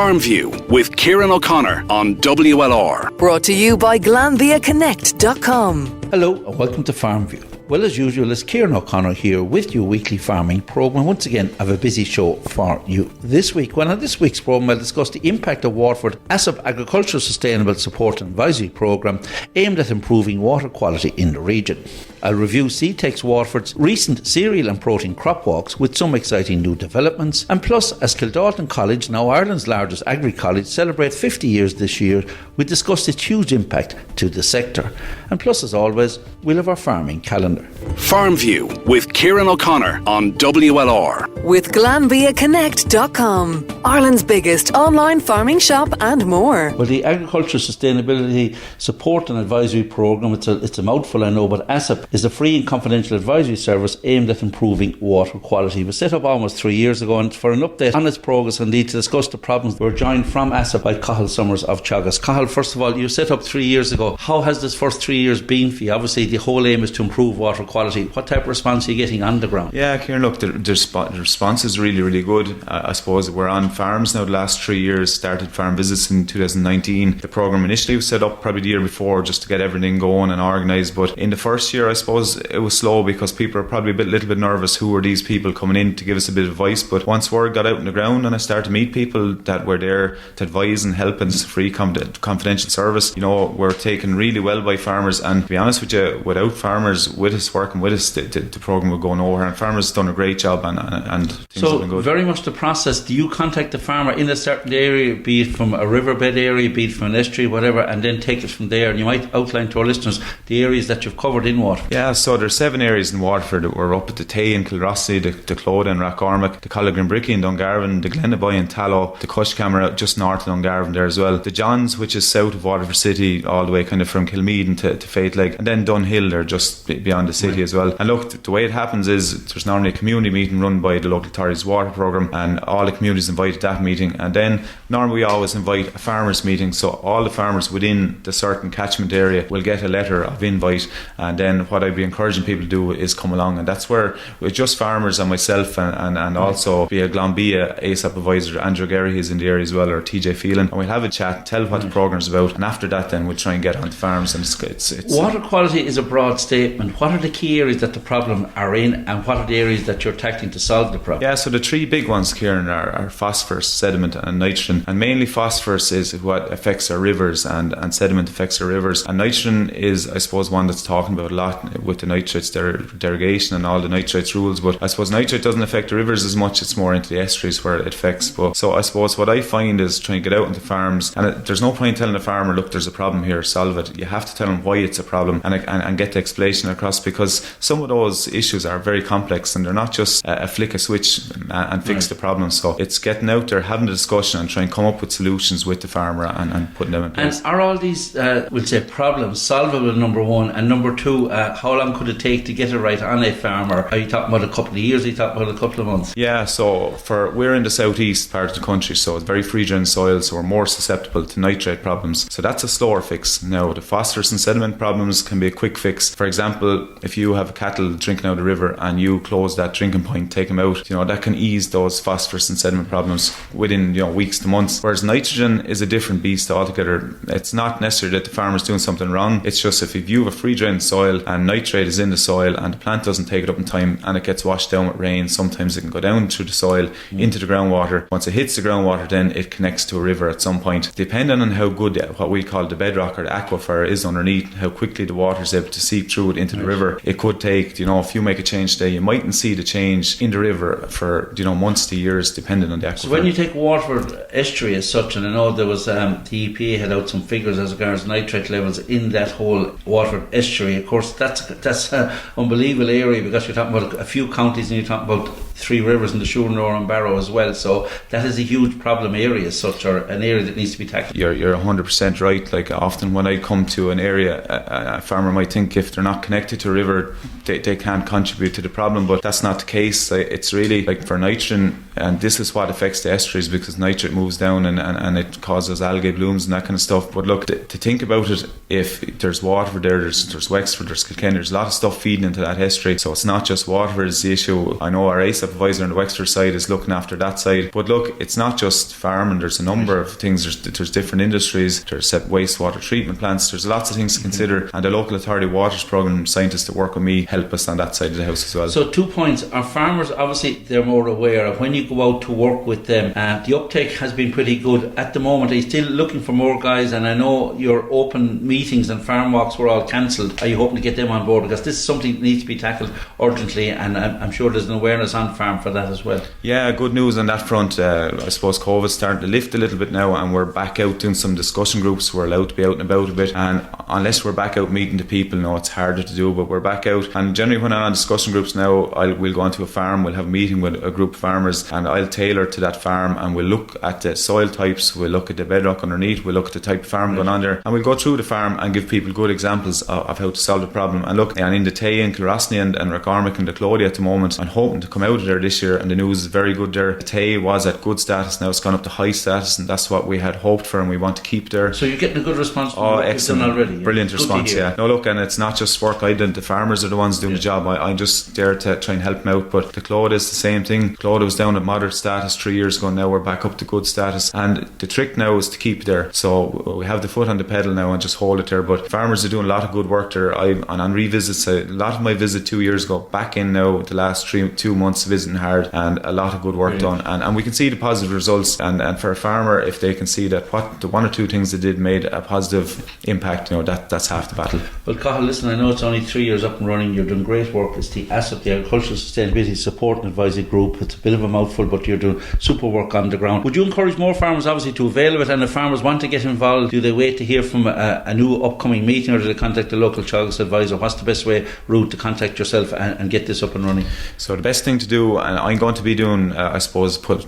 Farmview with Kieran O'Connor on WLR. Brought to you by GlanviaConnect.com. Hello and welcome to Farmview. Well, as usual, it's Kieran O'Connor here with your weekly farming programme. Once again, I have a busy show for you this week. Well, on this week's programme, I'll discuss the impact of Waterford ASAP Agricultural Sustainable Support and Advisory Programme aimed at improving water quality in the region. I'll review Seedtech's Waterford's recent cereal and protein crop walks with some exciting new developments. And plus, as Kildalton College, now Ireland's largest Agri college, celebrate 50 years this year, we discuss its huge impact to the sector. And plus, as always, we'll have our farming calendar. Farmview with Kieran O'Connor on WLR. With GlanviaConnect.com, Ireland's biggest online farming shop and more. Well, the Agricultural Sustainability Support and Advisory Programme, it's a mouthful I know, but ASAP is a free and confidential advisory service aimed at improving water quality. It was set up almost 3 years ago, and for an update on its progress and indeed to discuss the problems, we're joined from ASAP by Cathal Summers of Teagasc. Cathal, first of all, you set up 3 years ago. How has this first 3 years been for you? Obviously, the whole aim is to improve water quality. What type of response are you getting on the ground? Yeah, Kieran, look, the response is really, really good. I suppose we're on farms now the last 3 years, started farm visits in 2019. The programme initially was set up probably the year before just to get everything going and organised, but in the first year I suppose it was slow because people are probably a little bit nervous. Who are these people coming in to give us a bit of advice? But once word got out on the ground and I started to meet people that were there to advise and help, and it's a free confidential service, you know, we're taken really well by farmers. And to be honest with you, without farmers with us, working with us, the programme would go nowhere, and farmers have done a great job and things have been good. Very much the process, do you contact the farmer in a certain area, be it from a riverbed area, be it from an estuary, whatever, and then take it from there? And you might outline to our listeners the areas that you've covered in Waterford. Yeah, so there's 7 areas in Waterford. We're up at the Tay in Kilrossley, the Clodagh in Rathcormac, the Collegrenbricky in Dungarvan, the Glenaboy in Tallow, the Cushcamera just north of Dungarvan there as well, the Johns, which is south of Waterford City, all the way kind of from Kilmeaden to Faithleg, and then Dunhill, they're just beyond the city as well. And look, the way it happens is there's normally a community meeting run by the local authorities water programme, and all the communities invited to that meeting, and then normally we always invite a farmers meeting, so all the farmers within the certain catchment area will get a letter of invite, and then what I'd be encouraging people to do is come along, and that's where with just farmers and myself and also be a Glanvia ASAP advisor, Andrew Gerry is in the area as well, or TJ Phelan, and we'll have a chat, tell what the programme's about, and after that then we'll try and get on the farms. And it's water quality is a broad statement. What are the key areas that the problem are in, and what are the areas that you're tackling to solve the problem? Yeah, so the 3 big ones, Kieran, are phosphorus, sediment and nitrogen, and mainly phosphorus is what affects our rivers, and sediment affects our rivers, and nitrogen is, I suppose, one that's talking about a lot with the nitrates derogation and all the nitrates rules, but I suppose nitrate doesn't affect the rivers as much, it's more into the estuaries where it affects. But so I suppose what I find is trying to get out into farms, and there's no point telling a farmer, look, there's a problem here, solve it. You have to tell them why it's a problem and get the explanation across, because some of those issues are very complex and they're not just a flick a switch and fix the problem. So it's getting out there, having a discussion and trying to come up with solutions with the farmer and putting them in place. And are all these we'll say problems solvable, number one, and number two, how long could it take to get it right on a farmer? Are you talking about a couple of years? Are you talking about a couple of months? Yeah, so we're in the southeast part of the country, so it's very free drain soil, so we're more susceptible to nitrate problems, so that's a slower fix. Now the phosphorus and sediment problems can be a quick fix. For example, if you have cattle drinking out of the river and you close that drinking point, take them out, that can ease those phosphorus and sediment problems within weeks to months. Whereas nitrogen is a different beast altogether. It's not necessarily that the farmer's doing something wrong, it's just if you have a free drain soil and nitrate is in the soil and the plant doesn't take it up in time and it gets washed down with rain, sometimes it can go down through the soil into the groundwater. Once it hits the groundwater, then it connects to a river at some point. Depending on how good what we call the bedrock or the aquifer is underneath, how quickly the water is able to seep through it into the river, it could take, if you make a change today, you mightn't see the change in the river for months to years, depending on the aquifer. So when you take Waterford estuary as such, and I know there was the EPA had out some figures as regards nitrate levels in that whole Waterford estuary. Of course, that's an unbelievable area, because you're talking about a few counties and you're talking about 3 rivers in the Suir, Nore and Barrow as well. So that is a huge problem area as such, or an area that needs to be tackled. You're 100% right. Like often when I come to an area, a farmer might think if they're not connected to a river, they can't contribute to the problem, but that's not the case. It's really like for nitrogen, and this is what affects the estuaries, because nitrate moves down and it causes algae blooms and that kind of stuff. But look, to think about it, if there's Waterford there, there's Wexford, there's Kilkenny, there's a lot of stuff feeding into that estuary, so it's not just Waterford is the issue. I know our ASAP ASAP advisor on the Wexford side is looking after that side. But look, it's not just farming. There's a number of things. There's different industries. There's wastewater treatment plants. There's lots of things to consider. And the local authority waters programme scientists that work with me help us on that side of the house as well. So 2 points. Our farmers, obviously, they're more aware of when you go out to work with them. The uptake has been pretty good. At the moment, are you still looking for more guys? And I know your open meetings and farm walks were all cancelled. Are you hoping to get them on board? Because this is something that needs to be tackled urgently, and I'm sure there's an awareness on farm for that as well. Yeah, good news on that front. I suppose COVID's starting to lift a little bit now, and we're back out doing some discussion groups. We're allowed to be out and about a bit, and unless we're back out meeting the people, no, it's harder to do, but we're back out. And generally when I'm on discussion groups now, we'll go onto a farm, we'll have a meeting with a group of farmers, and I'll tailor to that farm, and we'll look at the soil types, we'll look at the bedrock underneath, we'll look at the type of farm going on there, and we'll go through the farm and give people good examples of how to solve the problem. And look, and in the Tay and Kilrosny and Racormac and the Clody at the moment, I'm hoping to come out of there this year, and the news is very good there. The Tay was at good status, now it's gone up to high status, and that's what we had hoped for and we want to keep there. So you're getting a good response from what you've done already. Brilliant response, yeah. No, look, and it's not just work. The farmers are the ones doing the job. I'm just there to try and help them out. But the Clode is the same thing. Clode was down at moderate status 3 years ago. Now we're back up to good status. And the trick now is to keep there. So we have the foot on the pedal now and just hold it there. But farmers are doing a lot of good work there. And on revisits, a lot of my visit 2 years ago, back in now the last 2 months visiting hard, and a lot of good work done. And we can see the positive results. And for a farmer, if they can see that what the 1 or 2 things they did made a positive impact, that's half the battle. Well, Cathal, listen, I know it's only 3 years up and running. You're doing great work. It's the ASAP, the Agricultural Sustainability Support and Advisory Group. It's a bit of a mouthful, but you're doing super work on the ground. Would you encourage more farmers, obviously, to avail of it? And if farmers want to get involved, do they wait to hear from a new upcoming meeting, or do they contact the local child's advisor? What's the best route to contact yourself and get this up and running? So the best thing to do, and I'm going to be doing,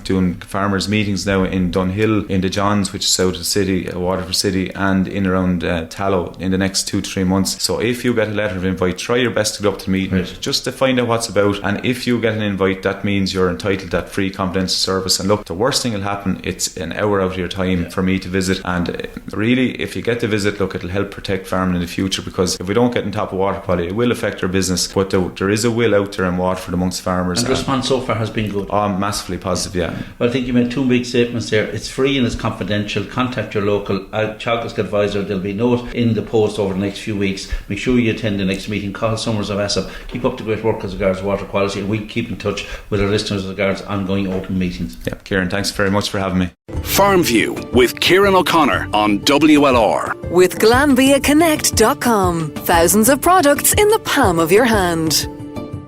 doing farmers meetings now in Dunhill, in the Johns, which is south of the city, Waterford City, and in around Tallow in the next 2 to 3 months. So if you get a letter of invite, try your best to go up to the meeting, just to find out what's about. And if you get an invite, that means you're entitled to that free confidential service. And look, the worst thing will happen, it's an hour out of your time for me to visit. And really, if you get to visit, look, it'll help protect farming in the future, because if we don't get on top of water quality, it will affect our business. But there is a will out there in Waterford amongst farmers. And the response so far has been good. Massively positive, yeah. Well, I think you made 2 big statements there. It's free and it's confidential. Contact your local child's advisor. There'll be a note in the post over the next few weeks. Make sure you attend the next meeting. Call Summers of ASAP. Keep up the great work as regards water quality, and we keep in touch with our listeners as regards ongoing open meetings. Yeah, Kieran, thanks very much for having me. Farmview with Kieran O'Connor on WLR. With GlanbiaConnect.com. Thousands of products in the palm of your hand.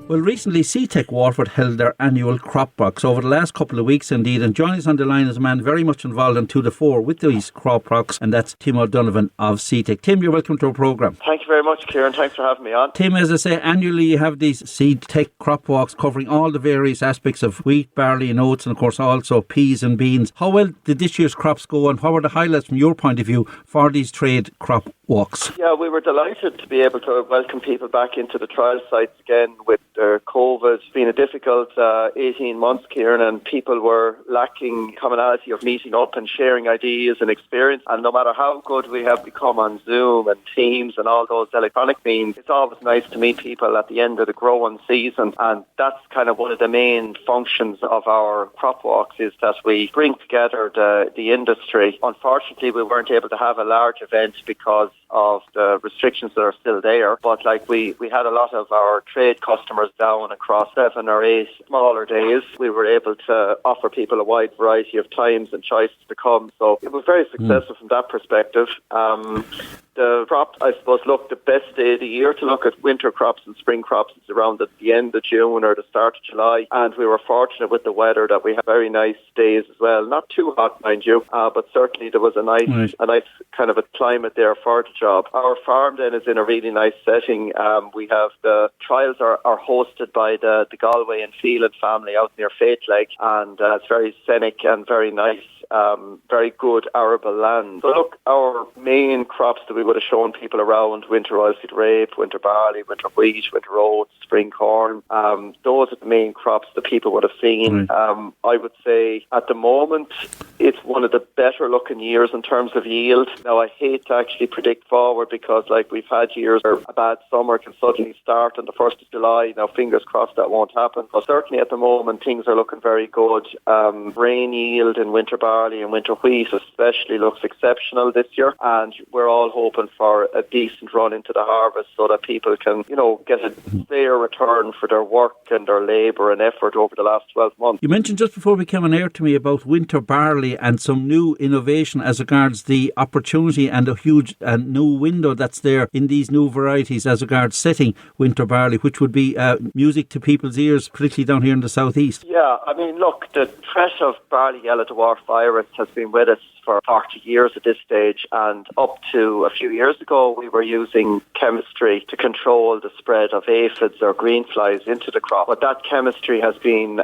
Well, recently Seedtech Waterford held their annual crop box over the last couple of weeks indeed, and joining us on the line is a man very much involved in 2 to 4 with these crop box, and that's Tim O'Donovan of Seedtech. Tim, you're welcome to our programme. Thank you very much, Kieran. Thanks for having me on. Tim, as I say, annually you have these Seedtech crop walks covering all the various aspects of wheat, barley and oats, and of course also peas and beans. How well did this year's crops go, and what were the highlights from your point of view for these trade crop walks? Yeah, we were delighted to be able to welcome people back into the trial sites again with COVID. It's been a difficult 18 months, Kieran, and people were lacking commonality of meeting up and sharing ideas and experience. And no matter how good we have become on Zoom and Teams and all those electronic means, it's always nice to meet people at the end of the growing season. And that's kind of one of the main functions of our crop walks, is that we bring together the industry. Unfortunately, we weren't able to have a large event because of the restrictions that are still there, but we had a lot of our trade customers down across 7 or 8 smaller days. We were able to offer people a wide variety of times and choices to come, so it was very successful from that perspective. The crop, I suppose, the best day of the year to look at winter crops and spring crops is around at the end of June or the start of July. And we were fortunate with the weather that we had very nice days as well. Not too hot, mind you, but certainly there was a nice kind of a climate there for the job. Our farm then is in a really nice setting. We have the trials are hosted by the Galway and Phelan family out near Faithleg, and it's very scenic and very nice. Very good arable land. So look, our main crops that we would have shown people around: winter oilseed rape, winter barley, winter wheat, winter oats, spring corn. Those are the main crops that people would have seen. I would say at the moment it's one of the better looking years in terms of yield. Now, I hate to actually predict forward because we've had years where a bad summer can suddenly start on the 1st of July. Now, fingers crossed that won't happen. But certainly at the moment, things are looking very good. Grain yield in winter barley and winter wheat especially looks exceptional this year. And we're all hoping for a decent run into the harvest so that people can, get a fair return for their work and their labour and effort over the last 12 months. You mentioned just before we came on air to me about winter barley and some new innovation as regards the opportunity and a huge new window that's there in these new varieties as regards setting winter barley, which would be music to people's ears, particularly down here in the southeast. Yeah, look, the threat of barley yellow dwarf virus has been with us for 40 years at this stage, and up to a few years ago we were using chemistry to control the spread of aphids or green flies into the crop, but that chemistry has been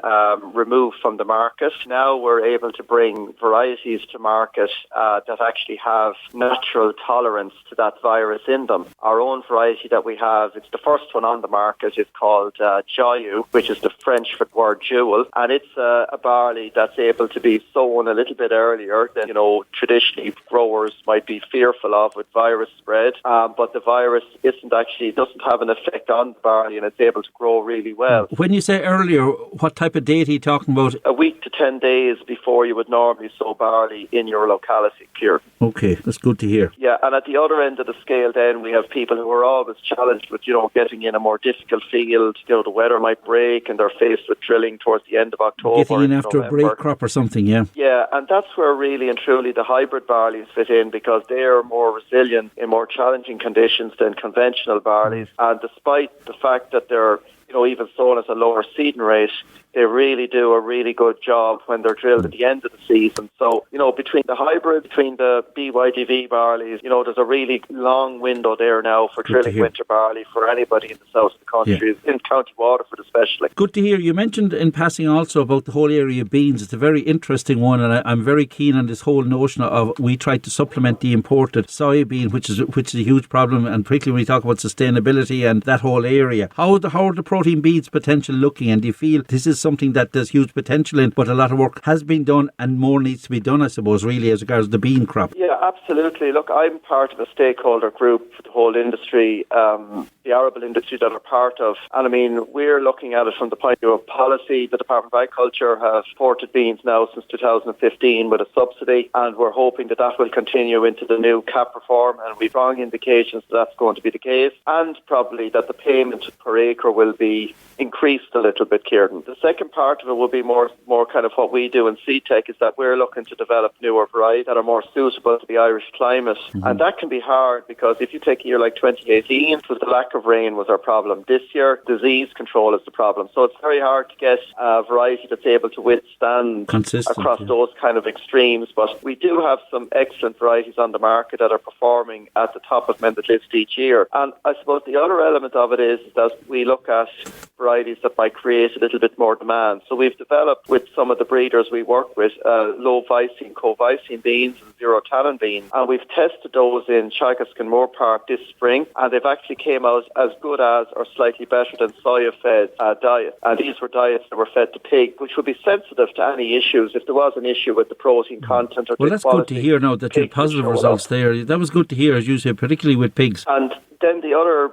removed from the market. Now we're able to bring varieties to market that actually have natural tolerance to that virus in them. Our own variety that we have, it's the first one on the market, is called Joyeux, which is the French for the word jewel, and it's a barley that's able to be sown a little bit earlier than traditionally growers might be fearful of with virus spread, but the virus doesn't have an effect on the barley, and it's able to grow really well. When you say earlier, what type of date are you talking about? A week to 10 days before you would normally sow barley in your locality, Kieran. Okay, that's good to hear. Yeah, and at the other end of the scale then we have people who are always challenged with, getting in a more difficult field. The weather might break and they're faced with drilling towards the end of October. Getting in after November. A break crop or something, yeah. Yeah, and that's where really and truly the hybrid barleys fit in, because they are more resilient in more challenging conditions than conventional barleys. And despite the fact that they're even sown at a lower seeding rate, they really do a really good job when they're drilled at the end of the season. So, between the hybrid, between the BYDV barleys, there's a really long window there now for drilling winter barley for anybody in the south of the country, in County Waterford especially. Good to hear. You mentioned in passing also about the whole area of beans. It's a very interesting one, and I'm very keen on this whole notion of we try to supplement the imported soybean, which is a huge problem, and particularly when we talk about sustainability and that whole area. How are the protein beans potential looking, and do you feel this is something that there's huge potential in, but a lot of work has been done and more needs to be done, I suppose, really, as regards the bean crop? Yeah, absolutely. Look, I'm part of a stakeholder group for the whole industry, the arable industry that are part of, and we're looking at it from the point of view of policy. The Department of Agriculture has supported beans now since 2015 with a subsidy, and we're hoping that will continue into the new CAP reform, and we've strong indications that that's going to be the case, and probably that the payment per acre will be increased a little bit, Kieran. The second part of it will be more kind of what we do in Seedtech, is that we're looking to develop newer varieties that are more suitable to the Irish climate. And that can be hard, because if you take a year like 2018, it was the lack of rain was our problem. This year, disease control is the problem. So it's very hard to get a variety that's able to withstand across those kind of extremes. But we do have some excellent varieties on the market that are performing at the top of the list each year. And I suppose the other element of it is that we look at varieties that might create a little bit more demand. So we've developed with some of the breeders we work with low vicine, co-vicine beans and zero tannin beans, and we've tested those in Chagaskin Moor Park this spring, and they've actually came out as good as or slightly better than soya-fed diets. And these were diets that were fed to pig, which would be sensitive to any issues if there was an issue with the protein content or well, that's good to hear now that you had positive results there. That was good to hear, as you say, particularly with pigs. And then the other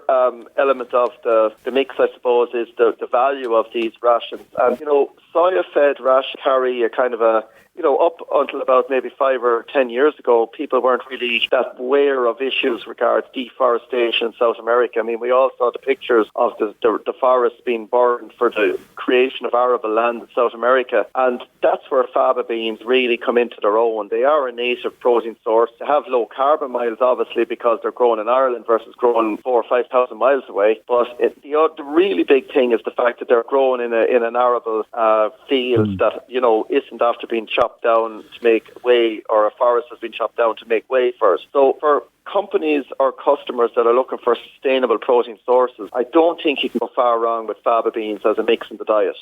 element of the mix, I suppose, is the value of these rations. And, soya-fed rations carry a kind of a, up until about maybe 5 or 10 years ago, people weren't really that aware of issues regarding deforestation in South America. We all saw the pictures of the forests being burned for the creation of arable land in South America. And that's where faba beans really come into their own. They are a native protein source. They have low carbon miles, obviously, because they're grown in Ireland versus grown 4,000 or 5,000 miles away. But the really big thing is the fact that they're grown in an arable field that, isn't after being chopped down to make way, or a forest has been chopped down to make way first. So for companies or customers that are looking for sustainable protein sources, I don't think you can go far wrong with faba beans as a mix in the diet.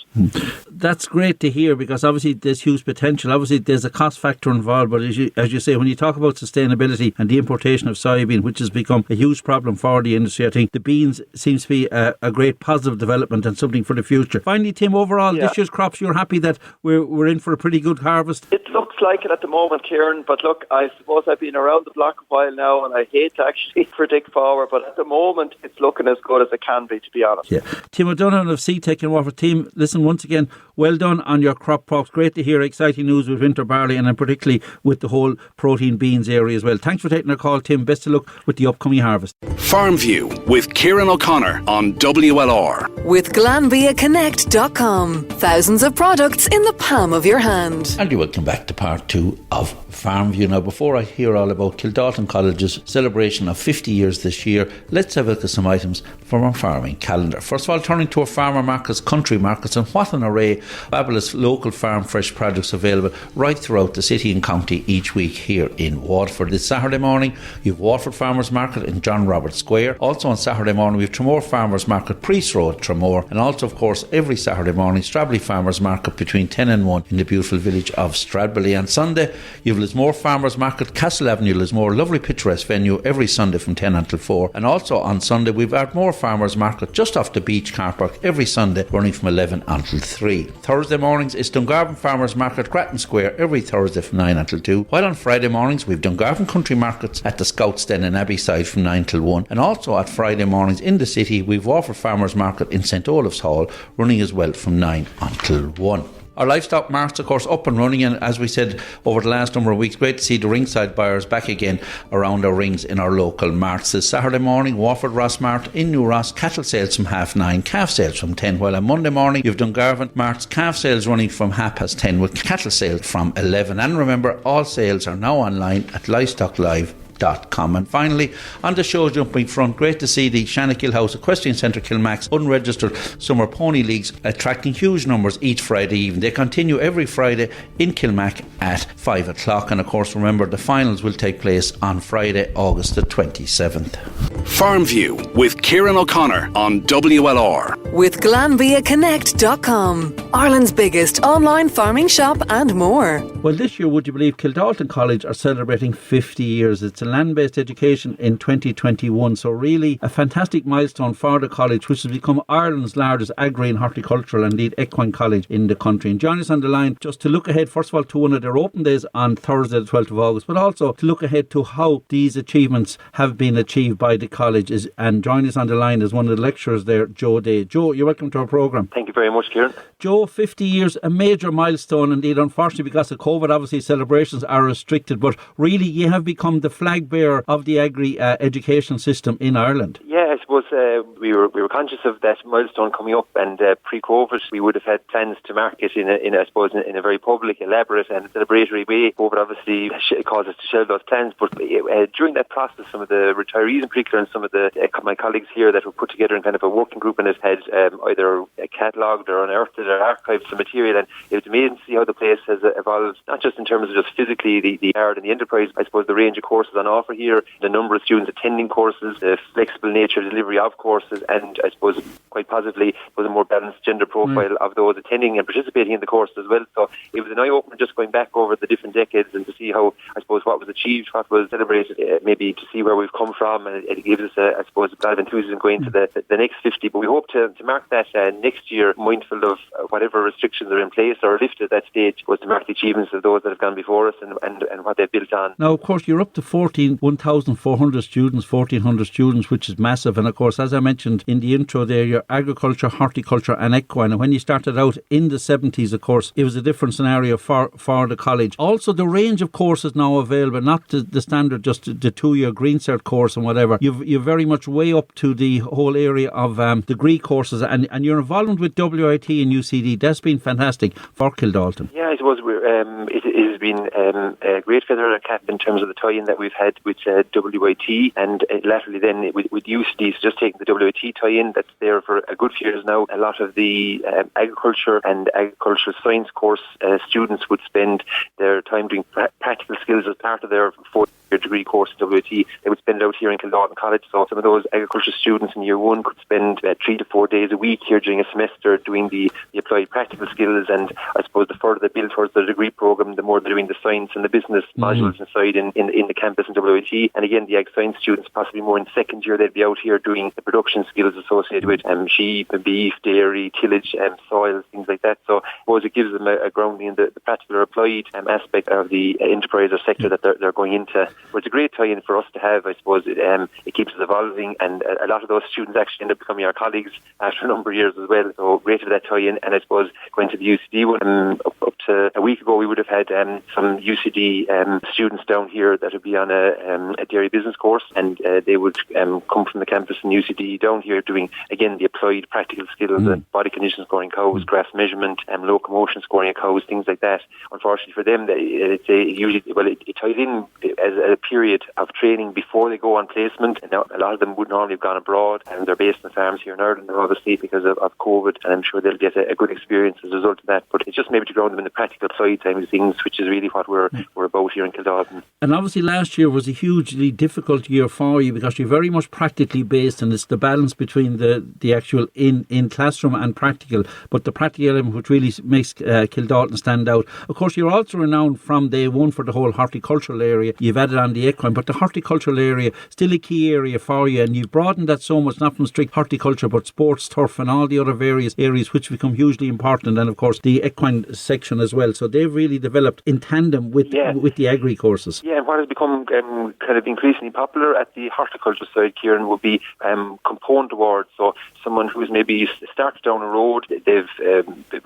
That's great to hear, because obviously there's huge potential. Obviously there's a cost factor involved, but as you say, when you talk about sustainability and the importation of soybean, which has become a huge problem for the industry, I think the beans seems to be a great positive development and something for the future. Finally, Tim, overall, this year's crops, you're happy that we're in for a pretty good harvest? It looks like it at the moment, Kieran, but look, I suppose I've been around the block a while now and I hate to actually predict forward, but at the moment it's looking as good as it can be, to be honest. Yeah. Tim O'Donovan of Seedtech and Waterford. Team, listen, once again, well done on your crop crops. Great to hear exciting news with winter barley and particularly with the whole protein beans area as well. Thanks for taking our call, Tim. Best of luck with the upcoming harvest. Farmview with Kieran O'Connor on WLR. With GlanbiaConnect.com. Thousands of products in the palm of your hand. And you're welcome back to part 2 of Farmview. Now, before I hear all about Kildalton College's celebration of 50 years this year, let's have a look at some items from our farming calendar. First of all, turning to our farmer markets, country markets, and what an array of fabulous local farm fresh products available right throughout the city and county each week here in Waterford. This Saturday morning, you have Waterford Farmers Market in John Roberts Square. Also on Saturday morning, we have Tramore Farmers Market, Priest Road, Tramore. And also, of course, every Saturday morning, Stradbally Farmers Market between 10 and 1 in the beautiful village of Stradbally. On Sunday, you have Lismore Farmers Market, Castle Avenue, Lismore, lovely picturesque venue every Sunday from 10 until 4. And also on Sunday, we've Ardmore Farmers Market just off the beach car park every Sunday, running from 11 until 3. Thursday mornings is Dungarvan Farmers Market, Grattan Square, every Thursday from 9 until 2. While on Friday mornings, we've Dungarvan Country Markets at the Scouts Den in Abbeyside from 9 till 1. And also at Friday mornings in the city, we've Waterford Farmers Market in St Olaf's Hall, running as well from 9 until 1. Our livestock marts, of course, up and running, and as we said over the last number of weeks, great to see the ringside buyers back again around our rings in our local marts. This Saturday morning, Waterford Ross Mart in New Ross, cattle sales from 9:30, calf sales from 10, while on Monday morning you've Dungarvan Mart's calf sales running from 10:30 with cattle sales from 11. And remember, all sales are now online at livestocklive.com. And finally, on the show jumping front, great to see the Shannakill House Equestrian Centre Kilmax unregistered summer pony leagues attracting huge numbers each Friday evening. They continue every Friday in Kilmac at 5 o'clock, and of course remember the finals will take place on Friday, August the 27th. Farmview with Kieran O'Connor on WLR. With GlanbiaConnect.com. Ireland's biggest online farming shop and more. Well, this year, would you believe, Kildalton College are celebrating 50 years. It's a land-based education in 2021, so really a fantastic milestone for the college, which has become Ireland's largest agri and horticultural and indeed equine college in the country. And join us on the line just to look ahead, first of all, to one of their open days on Thursday the 12th of August, but also to look ahead to how these achievements have been achieved by the college. And join us on the line is one of the lecturers there, Joe Day. Joe, you're welcome to our programme. Thank you very much, Kieran. Joe, 50 years, a major milestone indeed. Unfortunately, because of COVID, obviously celebrations are restricted, but really you have become the flag bearer of the agri education system in Ireland. Yeah, I suppose we were conscious of that milestone coming up, and pre-COVID we would have had plans to mark it in a very public, elaborate and celebratory way. COVID obviously caused us to shelve those plans, but during that process, some of the retirees in particular and some of my colleagues here that were put together in kind of a working group and had either catalogued or unearthed or archived some material, and it was amazing to see how the place has evolved, not just in terms of just physically the art and the enterprise, I suppose the range of courses on offer here, the number of students attending courses, the flexible nature of delivery of courses, and I suppose quite positively was a more balanced gender profile of those attending and participating in the course as well. So it was an eye-opener just going back over the different decades and to see how, I suppose, what was achieved, what was celebrated, maybe to see where we've come from, and it gives us, I suppose, a lot of enthusiasm going to the next 50. But we hope to mark that next year, mindful of whatever restrictions are in place or lifted at that stage, was to mark the achievements of those that have gone before us and what they've built on. Now, of course, you're up to 1,400 students, 1,400 students, which is massive. And of course, as I mentioned in the intro there, your agriculture, horticulture and equine. And when you started out in the 70s, of course, it was a different scenario for the college. Also, the range of courses now available, not the standard, just the 2-year Green Cert course and whatever. You're very much way up to the whole area of degree courses, and your involvement with WIT and UCD, that's been fantastic for Kildalton. Yeah, I suppose it has been a great feather in our cap in terms of the tie-in that we've had with WIT and latterly then with UCD So just taking the WAT tie-in that's there for a good few years now, a lot of the agriculture and agricultural science course students would spend their time doing practical skills as part of their fourth-year degree course in WAT. They would spend it out here in Kildalton College. So some of those agriculture students in year one could spend 3 to 4 days a week here during a semester doing the applied practical skills. And I suppose the further they build towards the degree program, the more they're doing the science and the business modules inside in the campus in WAT. And again, the ag science students, possibly more in second year, they'd be out here doing the production skills associated with sheep and beef, dairy, tillage, soil, things like that. So I suppose it gives them a grounding in the practical or applied aspect of the enterprise or sector that they're going into. But it's a great tie-in for us to have. I suppose it keeps us evolving, and a lot of those students actually end up becoming our colleagues after a number of years as well. So great to have that tie-in. And I suppose going to the UCD one, up to a week ago, we would have had some UCD students down here that would be on a dairy business course, and they would come from the campus in UCD down here doing, again, the applied practical skills, body condition scoring cows, graph measurement, locomotion scoring of cows, things like that. Unfortunately for them, it ties in as a period of training before they go on placement. And now, a lot of them would normally have gone abroad, and they're based on farms here in Ireland, obviously, because of COVID, and I'm sure they'll get a good experience as a result of that. But it's just maybe to ground them in the practical side of things, which is really what we're about here in Kildalton. And obviously last year was a hugely difficult year for you because you're very much practically based, and it's the balance between the actual in classroom and practical, but the practical element which really makes Kildalton stand out. Of course, you're also renowned from day one for the whole horticultural area. You've added on the equine, but the horticultural area still a key area for you, and you've broadened that so much, not from strict horticulture but sports, turf and all the other various areas which become hugely important, and of course the equine section as well. So they've really developed in tandem with the Agri courses. Yeah, and what has become kind of increasingly popular at the horticulture side, Kieran, would be component awards. So someone who's maybe started down a road, they've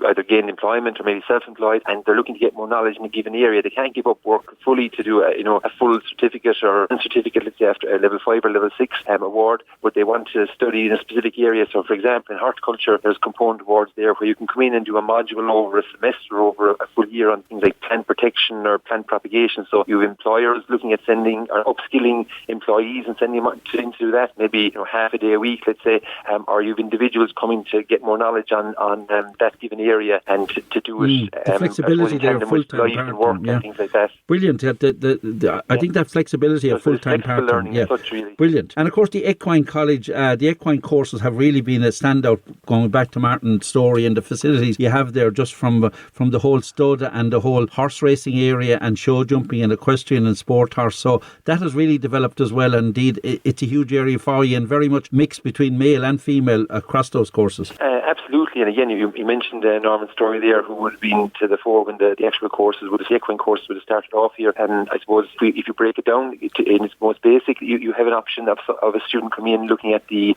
either gained employment or maybe self-employed, and they're looking to get more knowledge in a given area. They can't give up work fully to do a full certificate or certificate, let's say after a level 5 or level 6 award, but they want to study in a specific area. So for example, in horticulture, there's component awards there where you can come in and do a module over a semester, over a full year on things like plant protection or plant propagation. So you have employers looking at sending or upskilling employees and sending them to do that, maybe half a day a week, let's say, or you have individuals coming to get more knowledge on that given area and to do it. The flexibility there, full-time part-time, and things like that. Brilliant. I think that flexibility of full-time part-time, really. Brilliant. And of course the Equine College, the equine courses have really been a standout, going back to Martin's story, and the facilities you have there just from the whole stud and the whole horse racing area and show jumping and equestrian and sport horse. So that has really developed as well. Indeed, it's a huge area for you and very much mixed between male and female across those courses. Absolutely. And again, you mentioned Norman's story there, who would have been to the fore when the actual courses, the equine courses would have started off here. And I suppose if you break it down in its most basic, you have an option of a student coming in looking at the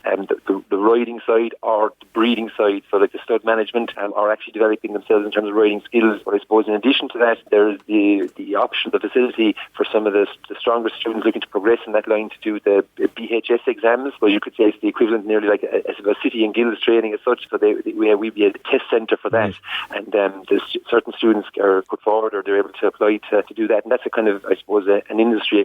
riding side or the breeding side, so like the stud management, or actually developing themselves in terms of riding skills. But I suppose in addition to that, there's the option, the facility for some of the stronger students looking to progress in that line to do the BHS exams, where you could say it's the equivalent nearly like a city and guilds training as such. So we'd be a test centre for that, and certain students are put forward or they're able to apply to do that, and that's a kind of, I suppose, an industry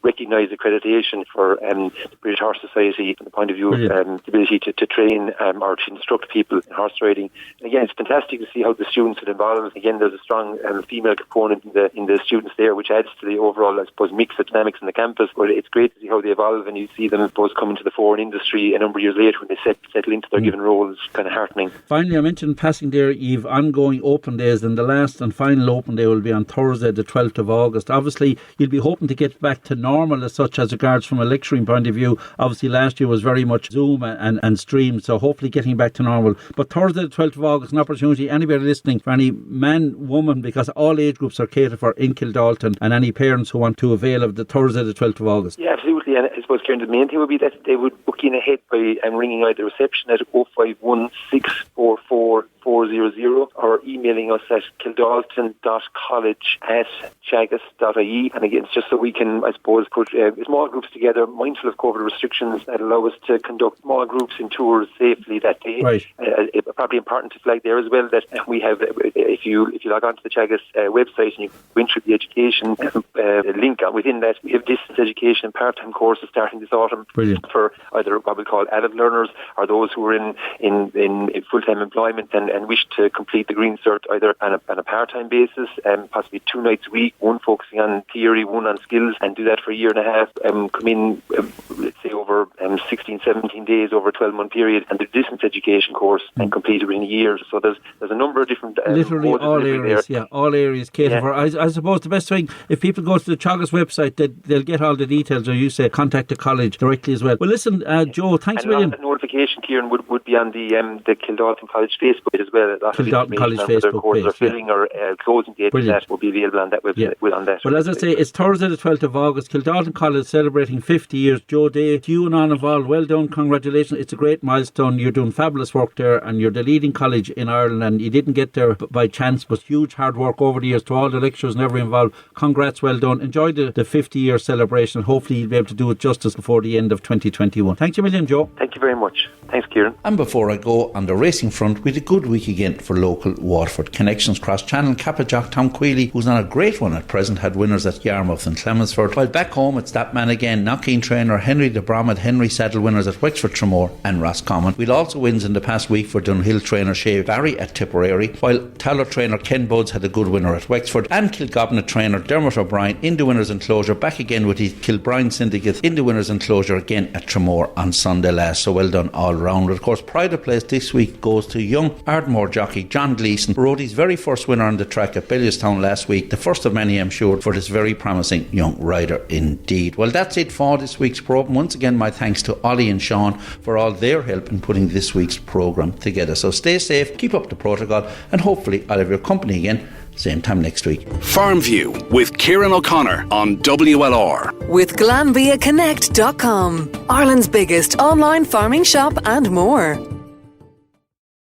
recognised accreditation for the British Horse Society from the point of view of the ability to train or to instruct people in horse riding. And again, it's fantastic to see how the students are involved. Again, there's a strong female component in the students there, which adds to the overall, I suppose, mix of dynamics in the campus. But it's great to see how they evolve, and you see them, I suppose, coming to the fore in industry a number of years later when they settle into their given roles. Kind of heartening. Finally, I mentioned passing there, you've ongoing open days, and the last and final open day will be on Thursday, the 12th of August. Obviously, you'll be hoping to get back to normal as such as regards from a lecturing point of view. Obviously, last year was very much Zoom and stream, so hopefully getting back to normal. But Thursday, the 12th of August, an opportunity, anybody listening, for any man, woman, because all age groups are catered for in Kildalton, and any parents who want to avail of the Thursday, the 12th of August. Yeah, absolutely. And I suppose, Kieran, the main thing would be that they would book in ahead by ringing out the reception at 050 051 644 400 or emailing us at kildalton.college@chagas.ie. And again, it's just so we can, I suppose, put small groups together, mindful of COVID restrictions, that allow us to conduct small groups in tours safely that day. Right. Probably important to flag there as well that we have, if you log on to the Chagas website and you go into the education link, within that we have distance education and part-time courses starting this autumn. Brilliant. For either what we call adult learners or those who are in full-time employment and wish to complete the Green Cert either on a part-time basis, possibly 2 nights a week, one focusing on theory, one on skills, and do that for a year and a half, come in, let's say, over 16, 17 days over a 12-month period, and do distance education course and complete it within a year. So there's a number of different... literally all areas, there. all areas catered for. I suppose the best thing, if people go to the Chagas website, they'll get all the details, or you say contact the college directly as well. Well, listen, Joe, thanks a million. And notification, Kieran, would be on the Kildalton College Facebook page as well. Kildalton College Facebook courses page, are filling or closing date, that will be available on that website. On that. Well, as I say, it's Thursday the 12th of August. Kildalton College celebrating 50 years. Joe Day, to you and all involved, well done, congratulations. It's a great milestone. You're doing fabulous work there, and you're the leading college in Ireland, and you didn't get there by chance, but huge hard work over the years to all the lecturers and everyone involved. Congrats, well done. Enjoy the 50-year celebration. Hopefully you'll be able to do it justice before the end of 2021. Thanks a million, Joe. Thank you very much. Thanks, Kieran. And before I go, on the racing front, we had a good week again for local Waterford connections. Cross Channel, Cappajock, Tom Queally, who's on a great one at present, had winners at Yarmouth and Chelmsford. While back home, it's that man again, Knockeen trainer Henry de Bromhead, Henry Saddle winners at Wexford Tremor and Roscommon. We'd also wins in the past week for Dunhill trainer Shea Barry at Tipperary, while Taylor trainer Ken Budds had a good winner at Wexford, and Kilgobna trainer Dermot O'Brien in the winners enclosure, back again with his Kilbrine syndicate in the winners enclosure again at Tremor on Sunday last. So well done all round. Of course, pride of place this week goes to young Ardmore jockey John Gleeson, who rode his very first winner on the track at Bellewstown last week, the first of many I'm sure for this very promising young rider indeed. Well, that's it for this week's programme. Once again, my thanks to Ollie and Sean for all their help in putting this week's programme together. So stay safe, keep up the protocol, and hopefully I'll have your company again same time next week. Farmview with Kieran O'Connor on WLR. With GlanbiaConnect.com, Ireland's biggest online farming shop and more.